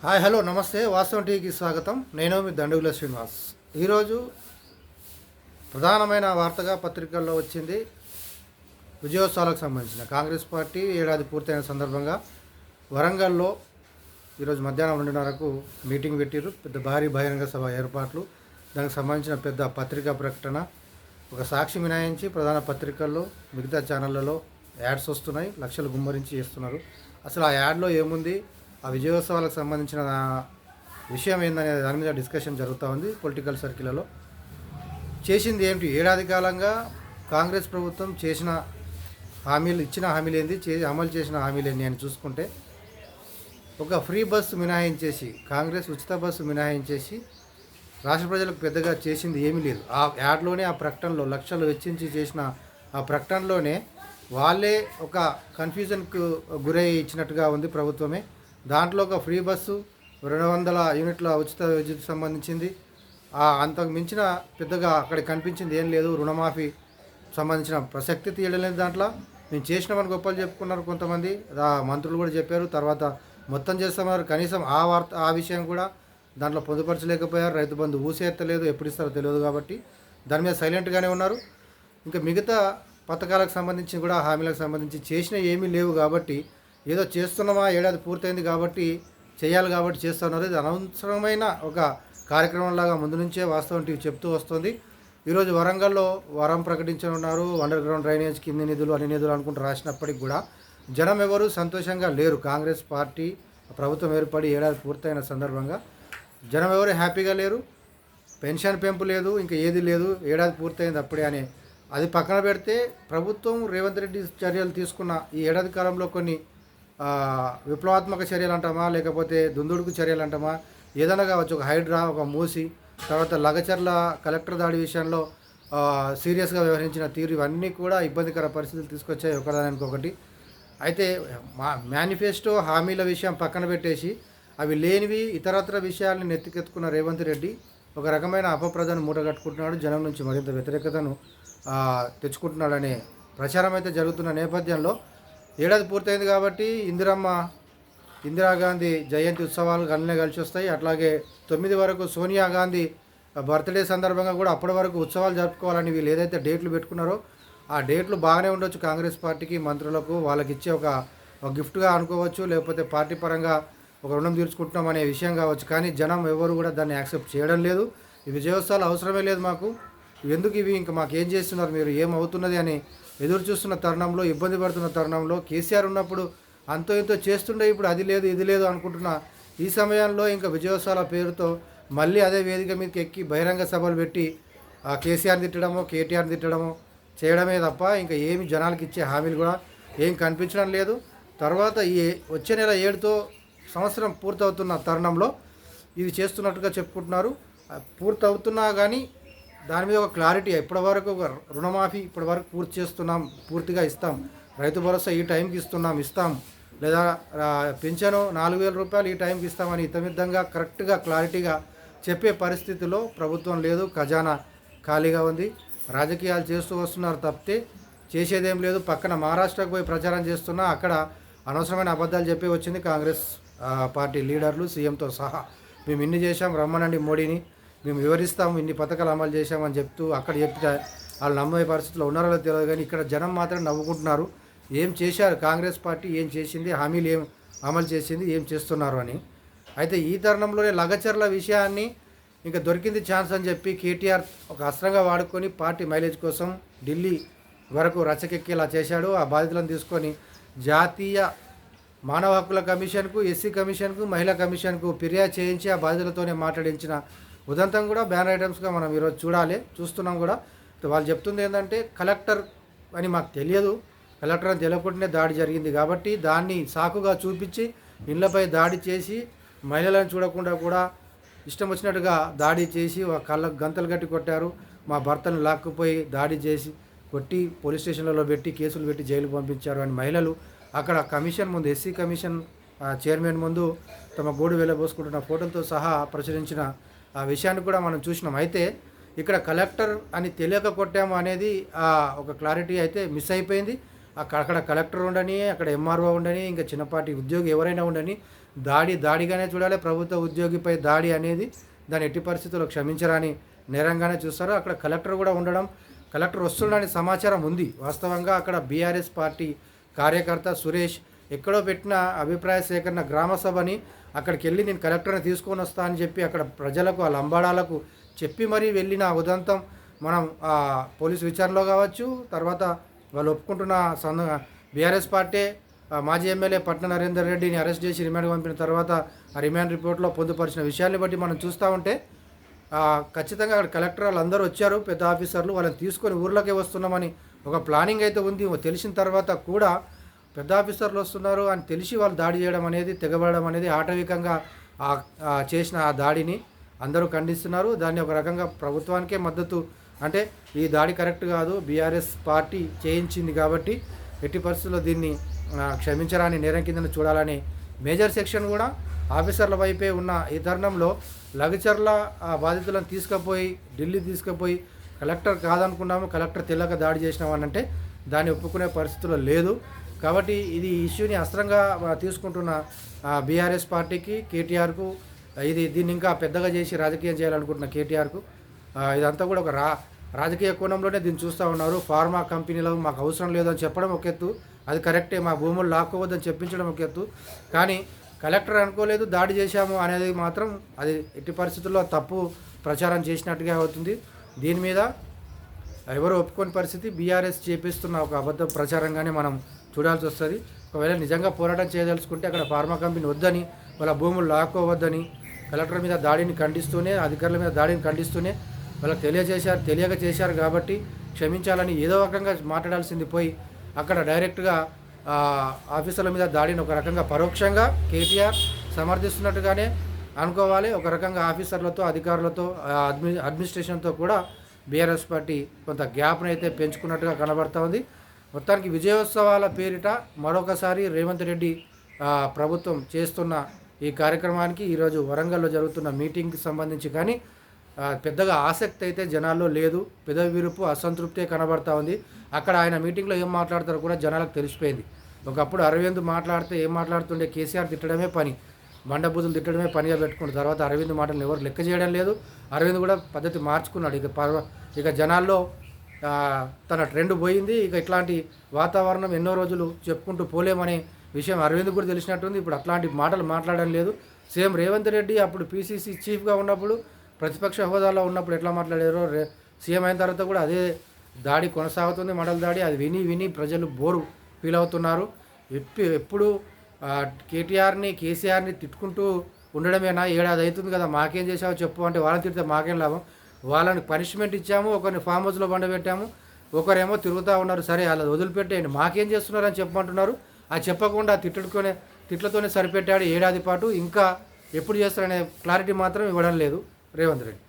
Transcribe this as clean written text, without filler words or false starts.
Hi hello నమస్తే వాస్తవం టీవీకి స్వాగతం. నేను మీ దండుగుల శ్రీనివాస్. ఈరోజు ప్రధానమైన వార్తగా పత్రికల్లో వచ్చింది విజయోత్సవాలకు సంబంధించిన కాంగ్రెస్ పార్టీ ఏడాది పూర్తయిన సందర్భంగా వరంగల్లో ఈరోజు మధ్యాహ్నం 2:30కు మీటింగ్ పెట్టిరు. పెద్ద భారీ బహిరంగ సభ ఏర్పాట్లు, దానికి సంబంధించిన పెద్ద పత్రికా ప్రకటన, ఒక సాక్షి మినహాయించి ప్రధాన పత్రికల్లో మిగతా ఛానళ్లలో యాడ్స్ వస్తున్నాయి. లక్షలు గుమ్మరించి చేస్తున్నారు. అసలు ఆ యాడ్లో ఏముంది, ఆ విజయోత్సవాలకు సంబంధించిన విషయం ఏందనే దాని మీద డిస్కషన్ జరుగుతూ ఉంది పొలిటికల్ సర్కిల్లో. చేసింది ఏమిటి, ఏడాది కాలంగా కాంగ్రెస్ ప్రభుత్వం చేసిన హామీలు, ఇచ్చిన హామీలు ఏంది, అమలు చేసిన హామీలు ఏంది అని చూసుకుంటే, ఒక ఫ్రీ బస్సు మినహాయించేసి, కాంగ్రెస్ ఉచిత బస్సు మినహాయించేసి రాష్ట్ర ప్రజలకు పెద్దగా చేసింది ఏమీ లేదు. ఆ యాడ్లోనే, ఆ ప్రకటనలో, లక్షలు వెచ్చించి చేసిన ఆ ప్రకటనలోనే వాళ్ళే ఒక కన్ఫ్యూజన్కు గురై ఇచ్చినట్టుగా ఉంది ప్రభుత్వమే. దాంట్లో ఒక ఫ్రీ బస్సు, 200 యూనిట్ల ఉచిత విద్యుత్ సంబంధించింది, అంతకు మించిన పెద్దగా అక్కడ కనిపించింది ఏం లేదు. రుణమాఫీ సంబంధించిన ప్రసక్తి తీయడం లేదు దాంట్లో. మేము చేసినామని గొప్పలు చెప్పుకున్నారు కొంతమంది, మంత్రులు కూడా చెప్పారు. తర్వాత మొత్తం చేస్తామన్నారు, కనీసం ఆ విషయం కూడా దాంట్లో పొందుపరచలేకపోయారు. రైతు బంధు ఊసేత్తలేదు, ఎప్పుడు ఇస్తారో తెలియదు కాబట్టి దాని మీద సైలెంట్గానే ఉన్నారు. ఇంకా మిగతా పథకాలకు సంబంధించి కూడా, హామీలకు సంబంధించి చేసిన ఏమీ లేవు కాబట్టి, ఏదో చేస్తున్నామా, ఏడాది పూర్తయింది కాబట్టి చేయాలి కాబట్టి చేస్తున్నారు. ఇది అనవసరమైన ఒక కార్యక్రమంలాగా ముందు నుంచే వాస్తవం టీవీ చెప్తూ వస్తుంది. ఈరోజు వరంగల్లో వరం ప్రకటించనున్నారు. అండర్ గ్రౌండ్ డ్రైనేజ్ కింది నిధులు, అన్ని నిధులు అనుకుంటూ రాసినప్పటికి కూడా జనం ఎవరు సంతోషంగా లేరు. కాంగ్రెస్ పార్టీ ప్రభుత్వం ఏర్పడి ఏడాది పూర్తయిన సందర్భంగా జనం ఎవరు హ్యాపీగా లేరు. పెన్షన్ పెంపు లేదు, ఇంకా ఏది లేదు, ఏడాది పూర్తయింది అప్పుడే అని అది పక్కన పెడితే, ప్రభుత్వం రేవంత్ రెడ్డి చర్యలు తీసుకున్న ఈ ఏడాది కాలంలో కొన్ని విప్లవాత్మక చర్యలు అంటామా, లేకపోతే దుందుడుకు చర్యలు అంటామా, ఏదైనా కావచ్చు. ఒక హైడ్రా, ఒక మూసి, తర్వాత లగచర్ల కలెక్టర్ దాడి విషయంలో సీరియస్గా వ్యవహరించిన తీరు, ఇవన్నీ కూడా ఇబ్బందికర పరిస్థితులు తీసుకొచ్చాయి ఒకదానికి ఒకటి. అయితే మేనిఫెస్టో హామీల విషయం పక్కన పెట్టేసి, అవి లేనివి ఇతరత్ర విషయాల్ని నెత్తికెత్తుకున్న రేవంత్ రెడ్డి ఒక రకమైన అపప్రదను మూటగట్టుకుంటున్నాడు. జనం నుంచి మరింత వ్యతిరేకతను తెచ్చుకుంటున్నాడనే ప్రచారం అయితే జరుగుతున్న నేపథ్యంలో, ఏడాది పూర్తయింది కాబట్టి ఇందిరాగాంధీ జయంతి ఉత్సవాలు అన్నీ కలిసి వస్తాయి. అట్లాగే 9 వరకు సోనియా గాంధీ బర్త్డే సందర్భంగా కూడా అప్పటి వరకు ఉత్సవాలు జరుపుకోవాలని వీళ్ళు ఏదైతే డేట్లు పెట్టుకున్నారో, ఆ డేట్లు బాగానే ఉండొచ్చు కాంగ్రెస్ పార్టీకి, మంత్రులకు, వాళ్ళకి ఇచ్చే ఒక గిఫ్ట్గా అనుకోవచ్చు, లేకపోతే పార్టీ పరంగా ఒక రుణం తీర్చుకుంటున్నాం అనే విషయం కావచ్చు. కానీ జనం ఎవరు కూడా దాన్ని యాక్సెప్ట్ చేయడం లేదు. ఈ విజయోత్సవాలు అవసరమే లేదు మాకు, ఎందుకు ఇవి, ఇంకా మాకు ఏం చేస్తున్నారు మీరు, ఏమవుతున్నది అని ఎదురు చూస్తున్న తరుణంలో, ఇబ్బంది పడుతున్న తరుణంలో, కేసీఆర్ ఉన్నప్పుడు అంతో ఇంతో చేస్తుండే, ఇప్పుడు అది లేదు ఇది లేదు అనుకుంటున్న ఈ సమయంలో ఇంకా విజయోత్సవాల పేరుతో మళ్ళీ అదే వేదిక మీదకి ఎక్కి బహిరంగ సభలు పెట్టి కేసీఆర్ తిట్టడమో, కేటీఆర్ తిట్టడమో చేయడమే తప్ప ఇంకా ఏమి జనాలకు ఇచ్చే హామీలు కూడా ఏం కనిపించడం లేదు. తర్వాత ఈ వచ్చే నెల 7తో సంవత్సరం పూర్తవుతున్న తరుణంలో ఇది చేస్తున్నట్టుగా చెప్పుకుంటున్నారు. పూర్తవుతున్నా కానీ దాని మీద ఒక క్లారిటీ, ఇప్పటివరకు రుణమాఫీ ఇప్పటివరకు పూర్తి చేస్తున్నాం, పూర్తిగా ఇస్తాం, రైతు భరోసా ఈ టైంకి ఇస్తాం, లేదా పెన్షన్ 4,000 రూపాయలు ఈ టైంకి ఇస్తామని ఇతమిద్దంగా కరెక్ట్గా క్లారిటీగా చెప్పే పరిస్థితిలో ప్రభుత్వం లేదు. ఖజానా ఖాళీగా ఉంది. రాజకీయాలు చేస్తూ వస్తున్నారు తప్పితే చేసేదేం లేదు. పక్కన మహారాష్ట్రకు పోయి ప్రచారం చేస్తున్నా అక్కడ అనవసరమైన అబద్ధాలు చెప్పి వచ్చింది కాంగ్రెస్ పార్టీ లీడర్లు, సీఎంతో సహా. మేము ఇన్ని చేశాం, రమ్మనండి మోడీని, మేము వివరిస్తాము, ఇన్ని పథకాలు అమలు చేశామని చెప్తూ అక్కడ చెప్తే వాళ్ళు నమ్మే పరిస్థితిలో ఉన్నారో తెలియదు. కానీ ఇక్కడ జనం మాత్రం నవ్వుకుంటున్నారు. ఏం చేశారు కాంగ్రెస్ పార్టీ, ఏం చేసింది, హామీలు ఏం అమలు చేసింది, ఏం చేస్తున్నారు అని. అయితే ఈ తరుణంలోనే లగచర్ల విషయాన్ని ఇంకా దొరికింది ఛాన్స్ అని చెప్పి కేటీఆర్ ఒక అస్త్రంగా వాడుకొని పార్టీ మైలేజ్ కోసం ఢిల్లీ వరకు రచకెక్కేలా చేశాడు. ఆ బాధితులను తీసుకొని జాతీయ మానవ హక్కుల కమిషన్కు, ఎస్సీ కమిషన్కు, మహిళా కమిషన్కు ఫిర్యాదు చేయించి ఆ బాధితులతోనే మాట్లాడించిన ఉదంతం కూడా బ్యానర్ ఐటమ్స్గా మనం ఈరోజు చూస్తున్నాం కూడా. వాళ్ళు చెప్తుంది ఏంటంటే, కలెక్టర్ అని మాకు తెలియదు, కలెక్టర్ అని తెలియకుండానే దాడి జరిగింది కాబట్టి దాన్ని సాకుగా చూపించి ఇళ్లపై దాడి చేసి, మహిళలను చూడకుండా కూడా ఇష్టం వచ్చినట్టుగా దాడి చేసి కళ్ళకు గంతలు కట్టి కొట్టారు. మా భర్తను లాక్కుపోయి దాడి చేసి కొట్టి పోలీస్ స్టేషన్లలో పెట్టి కేసులు పెట్టి జైలు పంపించారు అని మహిళలు అక్కడ కమిషన్ ముందు, ఎస్సీ కమిషన్ చైర్మన్ ముందు తమ గోడు వెళ్ళబోసుకుంటున్న ఫోటోలతో సహా ప్రచురించిన ఆ విషయాన్ని కూడా మనం చూసినాం. అయితే ఇక్కడ కలెక్టర్ అని తెలియక కొట్టాము అనేది ఒక క్లారిటీ అయితే మిస్ అయిపోయింది. అక్కడ కలెక్టర్ ఉండని, అక్కడ ఎంఆర్ఓ ఉండని, ఇంకా చిన్నపాటి ఉద్యోగి ఎవరైనా ఉండని, దాడిగానే చూడాలి. ప్రభుత్వ ఉద్యోగిపై దాడి అనేది దాన్ని ఎట్టి పరిస్థితుల్లో క్షమించరాని నేరంగానే చూస్తారు. అక్కడ కలెక్టర్ కూడా ఉండడం, కలెక్టర్ వస్తున్నాడని సమాచారం ఉంది. వాస్తవంగా అక్కడ బీఆర్ఎస్ పార్టీ కార్యకర్త సురేష్ ఎక్కడో పెట్టిన అభిప్రాయ సేకరణ గ్రామ సభని అక్కడికి వెళ్ళి నేను కలెక్టర్ని తీసుకొని వస్తా అని చెప్పి అక్కడ ప్రజలకు ఆ లంబాడాలకు చెప్పి మరీ వెళ్ళిన ఉదంతం మనం పోలీసు విచారణలో కావచ్చు, తర్వాత వాళ్ళు ఒప్పుకుంటున్న బీఆర్ఎస్ పార్టీ మాజీ ఎమ్మెల్యే పట్న నరేందర్ రెడ్డిని అరెస్ట్ చేసి రిమాండ్కి పంపిన తర్వాత ఆ రిమాండ్ రిపోర్ట్లో పొందుపరిచిన విషయాన్ని బట్టి మనం చూస్తూ ఉంటే ఖచ్చితంగా అక్కడ కలెక్టర్ వాళ్ళందరూ వచ్చారు, పెద్ద ఆఫీసర్లు, వాళ్ళని తీసుకొని ఊర్లోకే వస్తున్నామని ఒక ప్లానింగ్ అయితే ఉంది. తెలిసిన తర్వాత కూడా పెద్ద ఆఫీసర్లు వస్తున్నారు అని తెలిసి వాళ్ళు దాడి చేయడం అనేది, తెగబడడం అనేది ఆటవికంగా చేసిన ఆ దాడిని అందరూ ఖండిస్తున్నారు. దాన్ని ఒక రకంగా ప్రభుత్వానికే మద్దతు, అంటే ఈ దాడి కరెక్ట్ కాదు, బీఆర్ఎస్ పార్టీ చేయించింది కాబట్టి ఎట్టి పరిస్థితుల్లో దీన్ని క్షమించరాని నేరం కింద చూడాలని మేజర్ సెక్షన్ కూడా ఆఫీసర్ల వైపే ఉన్న ఈ తరుణంలో లగచర్ల బాధితులను తీసుకుపోయి ఢిల్లీ తీసుకుపోయి కలెక్టర్ కాదనుకున్నాము, కలెక్టర్ తెల్లక దాడి చేసినామనంటే దాన్ని ఒప్పుకునే పరిస్థితుల్లో లేదు. కాబట్టి ఇది ఇష్యూని అస్త్రంగా తీసుకుంటున్న బీఆర్ఎస్ పార్టీకి, కేటీఆర్కు, దీన్ని ఇంకా పెద్దగా చేసి రాజకీయం చేయాలనుకుంటున్న కేటీఆర్కు ఇదంతా కూడా ఒక రాజకీయ కోణంలోనే దీన్ని చూస్తూ ఉన్నారు. ఫార్మా కంపెనీలో మాకు అవసరం లేదని చెప్పడం ఒక ఎత్తు, అది కరెక్టే, మా భూములు లాక్కోవద్దని చెప్పించడం ఒక ఎత్తు, కానీ కలెక్టర్ అనుకోలేదు దాడి చేశాము అనేది మాత్రం అది ఎట్టి పరిస్థితుల్లో తప్పు ప్రచారం చేసినట్టుగా అవుతుంది. దీని మీద ఎవరు ఒప్పుకోని పరిస్థితి, బీఆర్ఎస్ చేపిస్తున్న ఒక అబద్ధ ప్రచారంగానే మనం చూడాల్సి వస్తుంది. ఒకవేళ నిజంగా పోరాటం చేయదలుచుకుంటే అక్కడ ఫార్మా కంపెనీ వద్దని, వాళ్ళ భూములు లాక్కోవద్దని కలెక్టర్ మీద దాడిని ఖండిస్తూనే, అధికారుల మీద దాడిని ఖండిస్తూనే వాళ్ళకి తెలియక చేశారు కాబట్టి క్షమించాలని ఏదో రకంగా మాట్లాడాల్సింది పోయి అక్కడ డైరెక్ట్గా ఆఫీసర్ల మీద దాడిని ఒక రకంగా పరోక్షంగా కేటీఆర్ సమర్థిస్తున్నట్టుగానే అనుకోవాలి. ఒక రకంగా ఆఫీసర్లతో, అధికారులతో, అడ్మినిస్ట్రేషన్తో కూడా బీఆర్ఎస్ పార్టీ కొంత గ్యాప్ను అయితే పెంచుకున్నట్టుగా కనబడుతూ ఉంది. మొత్తానికి విజయోత్సవాల పేరిట మరొకసారి రేవంత్ రెడ్డి ప్రభుత్వం చేస్తున్న ఈ కార్యక్రమానికి ఈరోజు వరంగల్లో జరుగుతున్న మీటింగ్కి సంబంధించి కానీ పెద్దగా ఆసక్తి అయితే జనాల్లో లేదు. పెదవి విరుపు, అసంతృప్తే కనబడతా ఉంది. అక్కడ ఆయన మీటింగ్లో ఏం మాట్లాడతారో కూడా జనాలకు తెలిసిపోయింది. ఒకప్పుడు అరవింద్ మాట్లాడితే ఏం మాట్లాడుతుండే, కేసీఆర్ తిట్టడమే పని, బండబూతులు తిట్టడమే పనిగా పెట్టుకున్న తర్వాత అరవింద్ మాటలను ఎవరు లెక్క చేయడం లేదు. అరవింద్ కూడా పద్ధతి మార్చుకున్నాడు. ఇక జనాల్లో తన ట్రెండ్ పోయింది. ఇక ఇట్లాంటి వాతావరణం ఎన్నో రోజులు చెప్పుకుంటూ పోలేమనే విషయం అరవింద్ కూడా తెలిసినట్టుంది. ఇప్పుడు అట్లాంటి మాటలు మాట్లాడడం లేదు. సేమ్ రేవంత్ రెడ్డి అప్పుడు పీసీసీ చీఫ్గా ఉన్నప్పుడు, ప్రతిపక్ష హోదాలో ఉన్నప్పుడు ఎట్లా మాట్లాడారో సీఎం అయిన తర్వాత కూడా అదే దాడి కొనసాగుతుంది, మండల దాడి. అది విని ప్రజలు బోరు ఫీల్ అవుతున్నారు. ఎప్పుడు కేటీఆర్ని, కేసీఆర్ని తిట్టుకుంటూ ఉండడమేనా? ఏడాది అవుతుంది కదా, మాకేం చేసావో చెప్పు అంటే వాళ్ళని తిడితే మాకేం లాభం? వాళ్ళని పనిష్మెంట్ ఇచ్చాము, ఒకరిని ఫామ్ హౌస్లో బండబెట్టాము, ఒకరేమో తిరుగుతూ ఉన్నారు. సరే అలా వదిలిపెట్టేయండి, మాకేం చేస్తున్నారని చెప్పమంటున్నారు. అది చెప్పకుండా తిట్లతోనే సరిపెట్టాడు ఏడాది పాటు. ఇంకా ఎప్పుడు చేస్తారనే క్లారిటీ మాత్రం ఇవ్వడం లేదు రేవంత్ రెడ్డి.